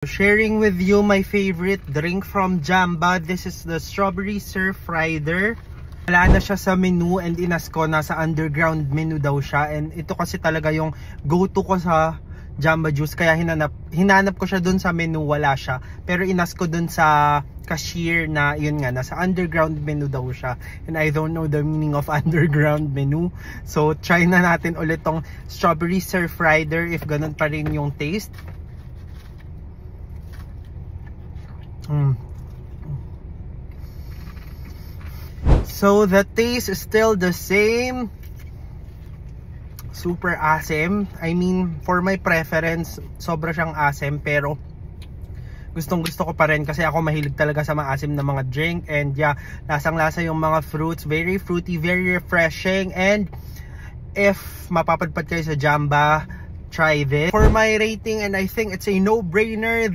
Sharing with you my favorite drink from Jamba. This is the Strawberry Surf Rider. Wala na siya sa menu and inas ko, nasa underground menu daw siya. And ito kasi talaga yung go-to ko sa Jamba Juice. Kaya hinanap ko siya dun sa menu, wala siya. Pero inas ko dun sa cashier na yun nga, nasa underground menu daw siya. And I don't know the meaning of underground menu. So try na natin ulit tong Strawberry Surf Rider if ganun pa rin yung taste. So the taste is still the same. Super asim. I mean, for my preference, sobra siyang asim, pero gustong gusto ko pa rin kasi ako mahilig talaga sa maasim na mga drink. And yeah, lasang lasa yung mga fruits, very fruity, very refreshing. And if mapapadpad kayo sa Jamba, try this. For my rating, and I think it's a no-brainer,